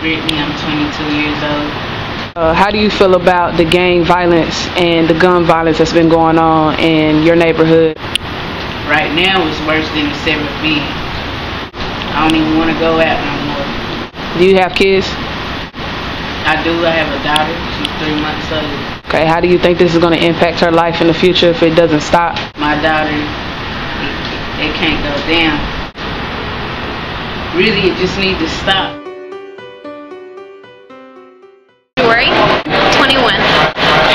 Brittany. I'm 22 years old. How do you feel about the gang violence and the gun violence that's been going on in your neighborhood? Right now it's worse than it's ever been. I don't even want to go out no more. Do you have kids? I do. I have a daughter. She's 3 months old. Okay, how do you think this is going to impact her life in the future if it doesn't stop? My daughter, it can't go down. Really, it just needs to stop. 21.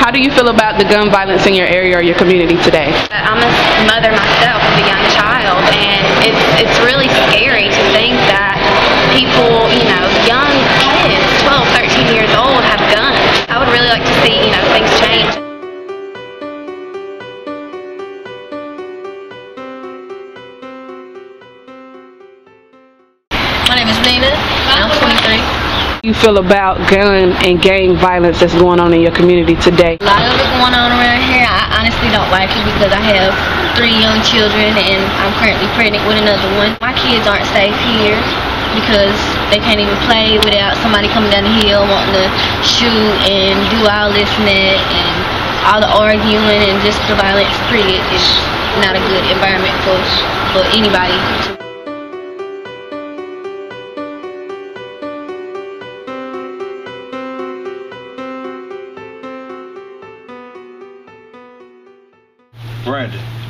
How do you feel about the gun violence in your area or your community today? I'm a mother myself of a young child, and it's really scary to think that people, young kids, 12, 13 years old, have guns. I would really like to see, things change. My name is Nina, I'm 23. How do you feel about gun and gang violence that's going on in your community today? A lot of it going on around here. I honestly don't like it because I have 3 young children and I'm currently pregnant with another one. My kids aren't safe here because they can't even play without somebody coming down the hill wanting to shoot and do all this and that, and all the arguing and just the violence. Period is not a good environment for anybody to.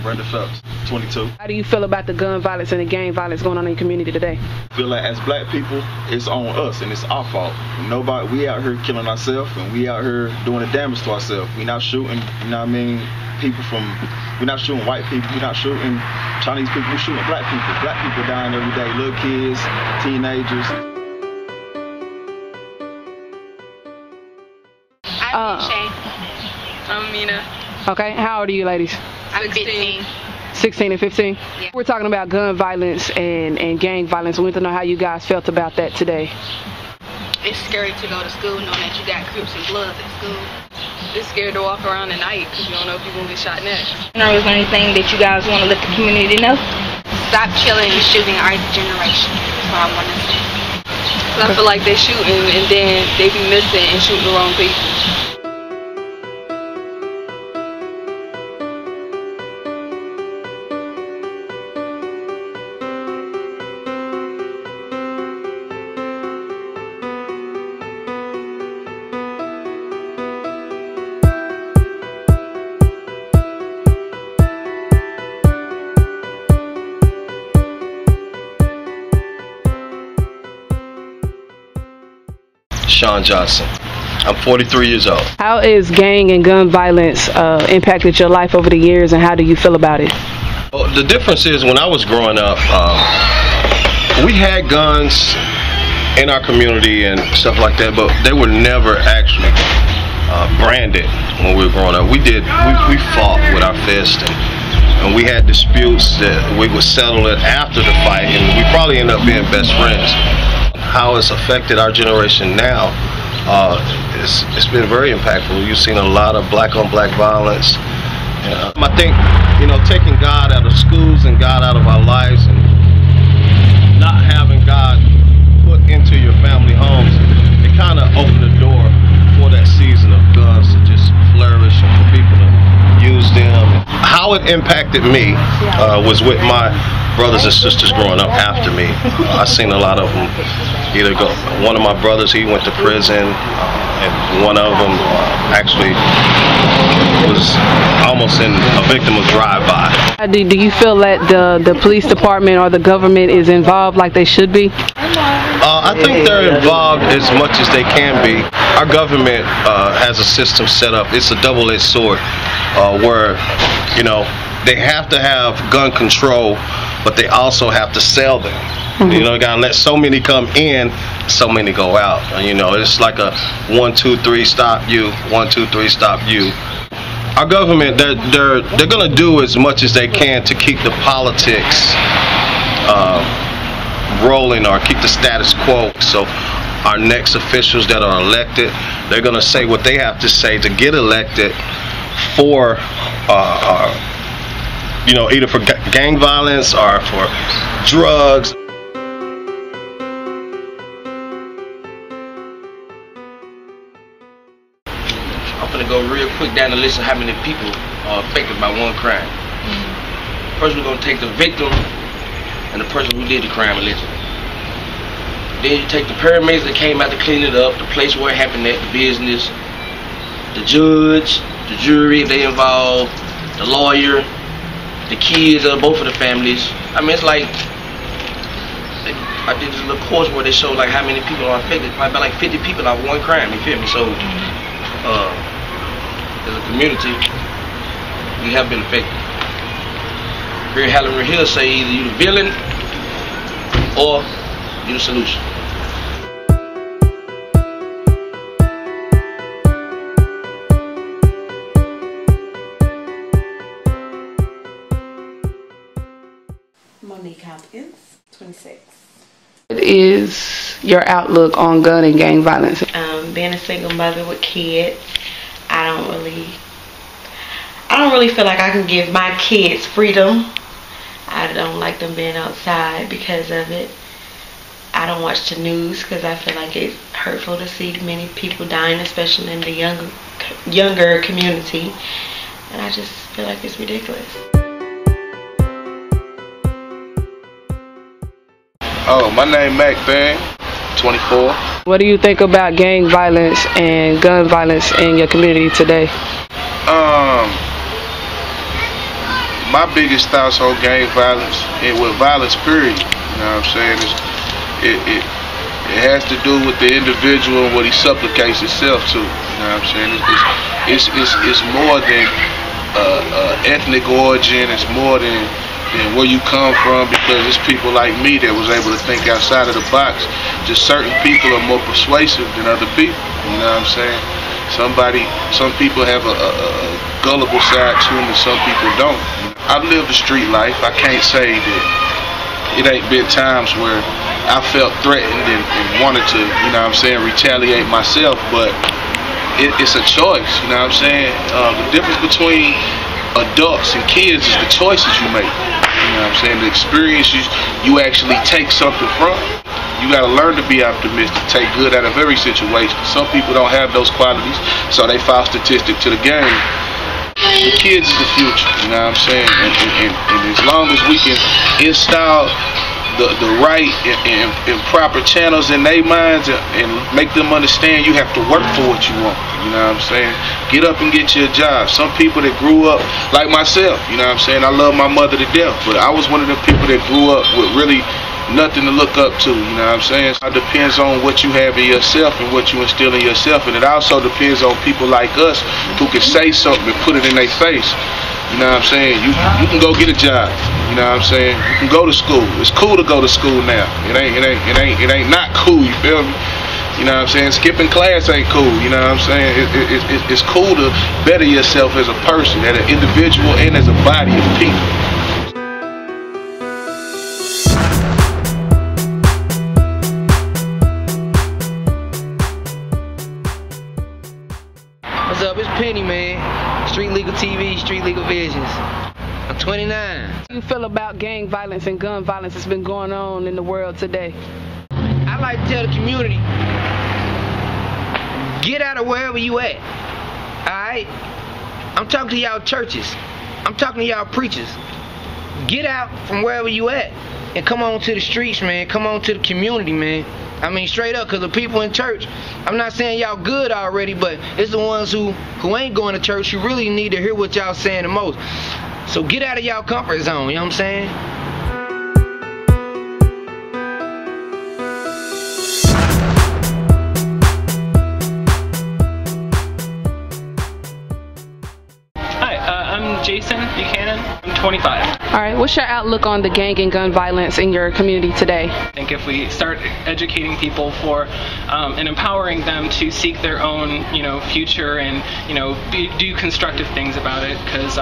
Brandon Phelps, 22. How do you feel about the gun violence and the gang violence going on in your community today? I feel like as black people, it's on us and it's our fault. We out here killing ourselves and we out here doing the damage to ourselves. We not shooting, we're not shooting white people, we're not shooting Chinese people, we're shooting black people. Black people dying every day, little kids, teenagers. I'm Shay. I'm Mina. Okay, how old are you ladies? I'm 15. 16 and 15? Yeah. We're talking about gun violence and gang violence. We want to know how you guys felt about that today. It's scary to go to school knowing that you got Crips and Bloods at school. It's scary to walk around at night because you don't know if you're going to get shot next. Is there anything that you guys want to let the community know? Stop killing and shooting our generation. That's what I want to say. Cause I feel like they're shooting and then they be missing and shooting the wrong people. Sean Johnson. I'm 43 years old. How is gang and gun violence impacted your life over the years, and how do you feel about it? Well, the difference is when I was growing up, we had guns in our community and stuff like that, but they were never actually branded when we were growing up. We fought with our fists, and we had disputes that we would settle it after the fight, and we probably end up being best friends. How it's affected our generation now, it's been very impactful. You've seen a lot of black-on-black violence. I think, taking God out of schools and God out of our lives and not having God put into your family homes, it kind of opened the door for that season of guns to just flourish and for people to use them. How it impacted me was with my brothers and sisters growing up after me. I seen a lot of them either go. One of my brothers, he went to prison, and one of them actually was almost a victim of drive-by. Do you feel that the police department or the government is involved like they should be? I think they're involved as much as they can be. Our government has a system set up. It's a double-edged sword where, they have to have gun control, but they also have to sell them. Mm-hmm. You gotta let so many come in, so many go out. It's like a 1, 2, 3, stop you. 1, 2, 3, stop you. Our government, they're gonna do as much as they can to keep the politics rolling or keep the status quo. So our next officials that are elected, they're gonna say what they have to say to get elected for either for gang violence or for drugs. gonna go real quick down the list of how many people are affected by one crime. First, we're gonna take the victim and the person who did the crime allegedly. Then you take the paramedics that came out to clean it up, the place where it happened at, the business, the judge, the jury if they involved, the lawyer, the kids of both of the families. I mean, it's like, I did this little course where they showed like how many people are affected. Probably about like 50 people off one crime, you feel me? So, as a community, we have been affected. Here at Halloran Hill say either you the villain or you the solution. Monique Hopkins, 26. What is your outlook on gun and gang violence? Being a single mother with kids, I don't really feel like I can give my kids freedom. I don't like them being outside because of it. I don't watch the news because I feel like it's hurtful to see many people dying, especially in the younger community. And I just feel like it's ridiculous. Oh, my name Mac Van, 24. What do you think about gang violence and gun violence in your community today? My biggest thoughts on gang violence and with violence period, you know what I'm saying, it has to do with the individual and what he supplicates himself to, you know what I'm saying. It's more than ethnic origin, it's more than where you come from, because it's people like me that was able to think outside of the box. Just certain people are more persuasive than other people, you know what I'm saying. Some people have a gullible side to them and some people don't. I've lived a street life. I can't say that it ain't been times where I felt threatened and wanted to, you know what I'm saying, retaliate myself, but it's a choice, you know what I'm saying. The difference between adults and kids is the choices you make, you know what I'm saying, the experience you actually take something from. You got to learn to be optimistic, take good out of every situation. Some people don't have those qualities, so they fall statistic to the game. The kids is the future, you know what I'm saying, and as long as we can install the right and proper channels in their minds and make them understand you have to work for what you want, you know what I'm saying. Get up and get you a job. Some people that grew up like myself, you know what I'm saying, I love my mother to death, but I was one of the people that grew up with really nothing to look up to, you know what I'm saying. It depends on what you have in yourself and what you instill in yourself, and it also depends on people like us who can say something and put it in their face. You know what I'm saying? You can go get a job. You know what I'm saying? You can go to school. It's cool to go to school now. It ain't not cool. You feel me? You know what I'm saying? Skipping class ain't cool. You know what I'm saying? It's cool to better yourself as a person, as an individual, and as a body of people. What's up? It's Penny, man. Street Legal TV, Street Legal Visions. I'm 29. How do you feel about gang violence and gun violence that's been going on in the world today? I like to tell the community, get out of wherever you at. Alright? I'm talking to y'all churches. I'm talking to y'all preachers. Get out from wherever you at and come on to the streets, man. Come on to the community, man. I mean, straight up, because the people in church, I'm not saying y'all good already, but it's the ones who ain't going to church who really need to hear what y'all saying the most. So get out of y'all comfort zone, you know what I'm saying? Hi, I'm Jason Buchanan. I'm 25. All right, what's your outlook on the gang and gun violence in your community today? I think if we start educating people and empowering them to seek their own, future and, do constructive things about it, because,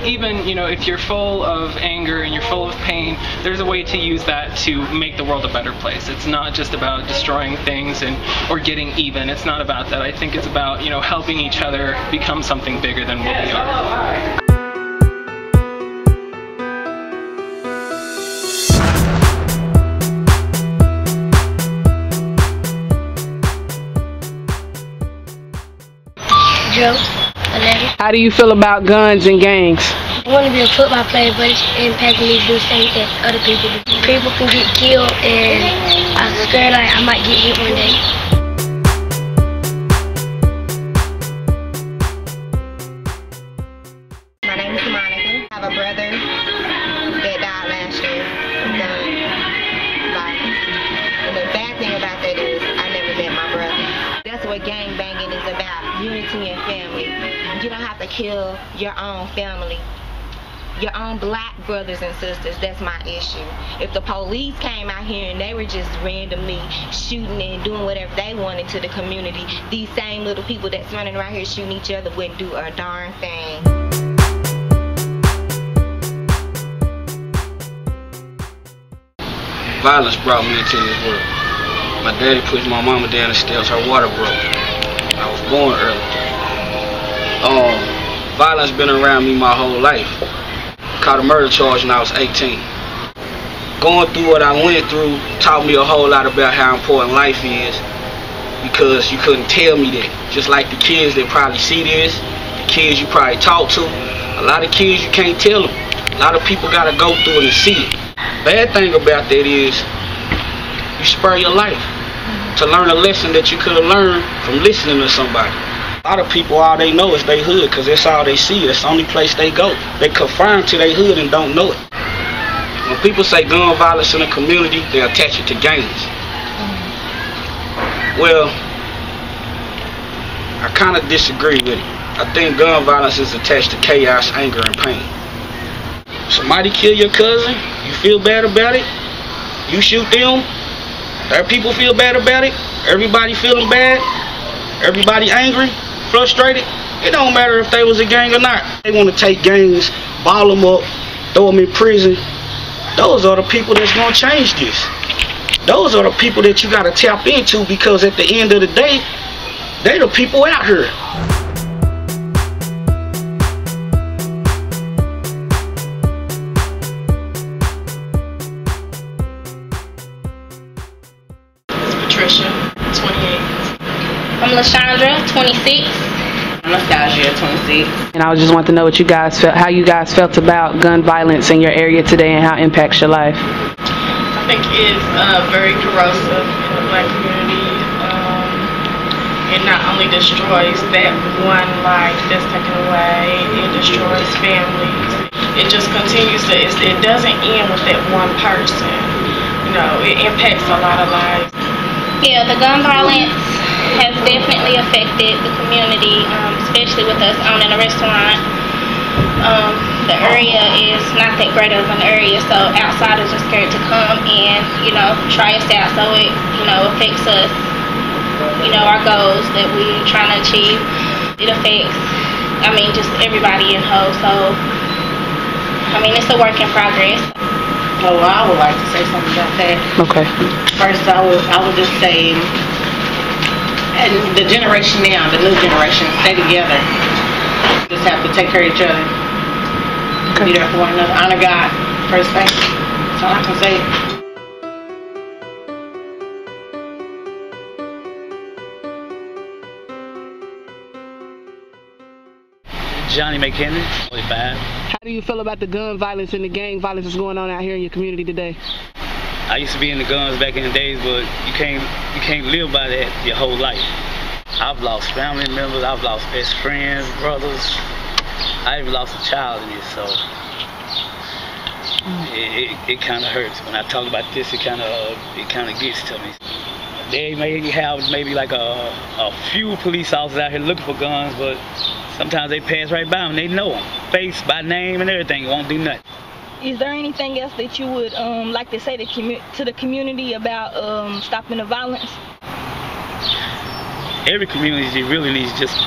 even, if you're full of anger and you're full of pain, there's a way to use that to make the world a better place. It's not just about destroying things or getting even. It's not about that. I think it's about, helping each other become something bigger than what we are. Joe. How do you feel about guns and gangs? I want to be a football player, but it's impacting me to do the same thing other people do. People can get killed, and I'm scared like I might get hit one day. My name is Monica. I have a brother that died last year from gun violence. And the bad thing about that is I never met my brother. That's what gang banging is about, unity and family. You don't have to kill your own family. Your own black brothers and sisters, that's my issue. If the police came out here and they were just randomly shooting and doing whatever they wanted to the community, these same little people that's running around here shooting each other wouldn't do a darn thing. Violence brought me into this world. My daddy pushed my mama down the steps, her water broke. I was born early. Violence been around me my whole life. Caught a murder charge when I was 18. Going through what I went through taught me a whole lot about how important life is, because you couldn't tell me that. Just like the kids that probably see this, the kids you probably talk to, a lot of kids you can't tell them. A lot of people gotta go through it and see it. Bad thing about that is you spare your life to learn a lesson that you could have learned from listening to somebody. A lot of people, all they know is they hood, because that's all they see. That's the only place they go. They conform to their hood and don't know it. When people say gun violence in the community, they attach it to gangs. Well, I kind of disagree with it. I think gun violence is attached to chaos, anger, and pain. Somebody kill your cousin, you feel bad about it, you shoot them, their people feel bad about it, everybody feeling bad, everybody angry, frustrated. It don't matter if they was a gang or not. They want to take gangs, ball them up, throw them in prison. Those are the people that's going to change this. Those are the people that you got to tap into, because at the end of the day, they the people out here. Patricia, 28. I'm LaShondra, 26. I'm Nostalgia, 26. And I just want to know what you guys felt, how you guys felt about gun violence in your area today and how it impacts your life. I think it's very corrosive in the black community. It not only destroys that one life that's taken away, it destroys families. It just continues to, it doesn't end with that one person. You know, it impacts a lot of lives. Yeah, the gun violence has definitely affected the community, especially with us owning a restaurant. The area is not that great of an area, so outsiders are scared to come and, you know, try us out. So it, you know, affects us, you know, our goals that we're trying to achieve. It affects, I mean, just everybody in Ho. So, I mean, it's a work in progress. Oh, well, I would like to say something about that. Okay. First, I would just say, and the generation now, the new generation, stay together. Just have to take care of each other. Be there for one another. Honor God first thing. That's all I can say. Johnny McKinnon, 45. How do you feel about the gun violence and the gang violence that's going on out here in your community today? I used to be in the guns back in the days, but you can't live by that your whole life. I've lost family members, I've lost best friends, brothers. I even lost a child in this, so it kind of hurts. When I talk about this, it kind of gets to me. They may have maybe like a few police officers out here looking for guns, but sometimes they pass right by them. They know them, face by name and everything. Won't do nothing. Is there anything else that you would like to say to the community about stopping the violence? Every community really needs to just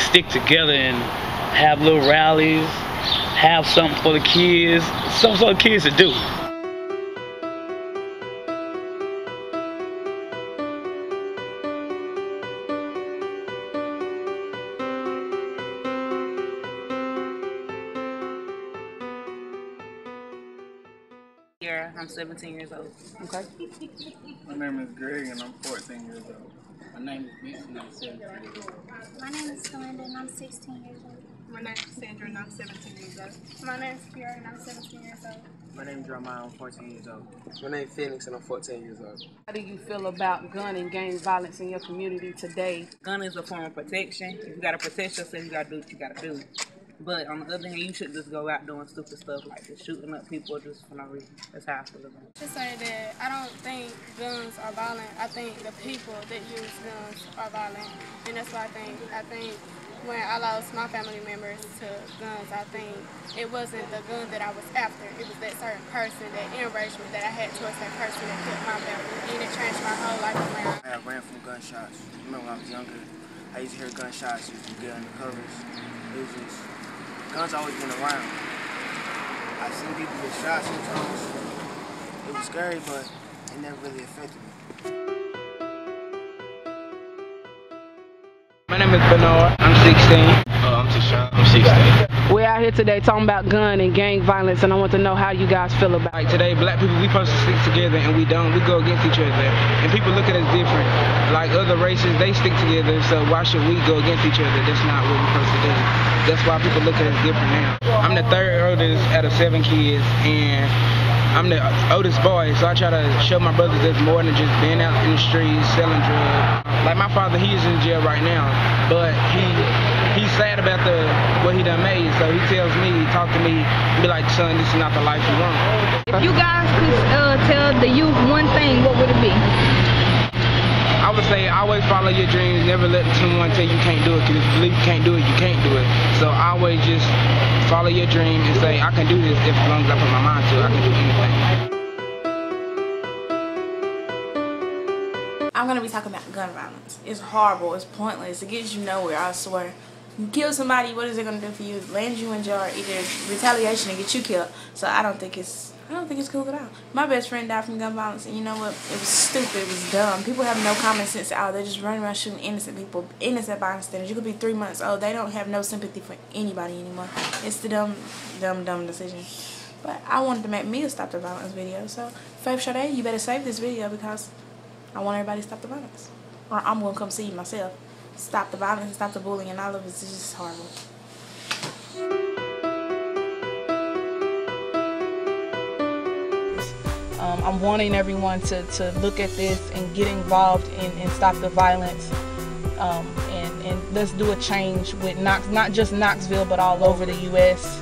stick together and have little rallies, have something for the kids, something for the kids to do. I'm 17 years old. Okay. My name is Greg and I'm 14 years old. My name is Beast and I'm 17 years old. My name is Kalinda and I'm 16 years old. My name is Sandra and I'm 17 years old. My name is Kiara and I'm 17 years old. My name is Jeremiah, I'm 14 years old. My name is Phoenix and I'm 14 years old. How do you feel about gun and gang violence in your community today? Gun is a form of protection. If you gotta protect yourself, you gotta do what you gotta do. But on the other hand, you shouldn't just go out doing stupid stuff like just shooting up people just for no reason. That's how I feel about it. To say that I don't think guns are violent. I think the people that use guns are violent. And that's why I think when I lost my family members to guns, I think it wasn't the gun that I was after. It was that certain person, that enragement that I had towards that person that killed my family. And it changed my whole life around. I ran from gunshots. Remember when I was younger, I used to hear gunshots, used to get under covers. It was just, guns always been around. I've seen people get shot sometimes. It was scary, but it never really affected me. My name is Bernard. I'm 16. I'm Tashawn. I'm 16. We're out here today talking about gun and gang violence, and I want to know how you guys feel about it. Like today, black people, we supposed to stick together, and we don't. We go against each other. And people look at us different. Like other races, they stick together, so why should we go against each other? That's not what we're supposed to do. That's why people look at us different now. I'm the third oldest out of 7 kids, and I'm the oldest boy, so I try to show my brothers there's more than just being out in the streets, selling drugs. Like my father, he is in jail right now, but he's sad about what he done made, so he tells me, talk to me, be like, son, this is not the life you want. If you guys could tell the youth one thing, what would it be? I would say always follow your dreams, never let someone tell you can't do it, because if you believe you can't do it, you can't do it. So always just follow your dream and say, I can do this as long as I put my mind to it, I can do anything. I'm going to be talking about gun violence. It's horrible, it's pointless, it gets you nowhere, I swear. You kill somebody, what is it going to do for you? Land you in jail, either retaliation and get you killed. So I don't think it's cool at all. My best friend died from gun violence, and you know what? It was stupid. It was dumb. People have no common sense at all. They're just running around shooting innocent people, innocent bystanders. You could be 3 months old. They don't have no sympathy for anybody anymore. It's the dumb decision. But I wanted to make me a Stop the Violence video. So, Faith Sade, you better save this video because I want everybody to stop the violence. Or I'm going to come see you myself. Stop the violence, stop the bullying, and all of it is just horrible. I'm wanting everyone to look at this and get involved and stop the violence. And let's do a change with not just Knoxville, but all over the U.S.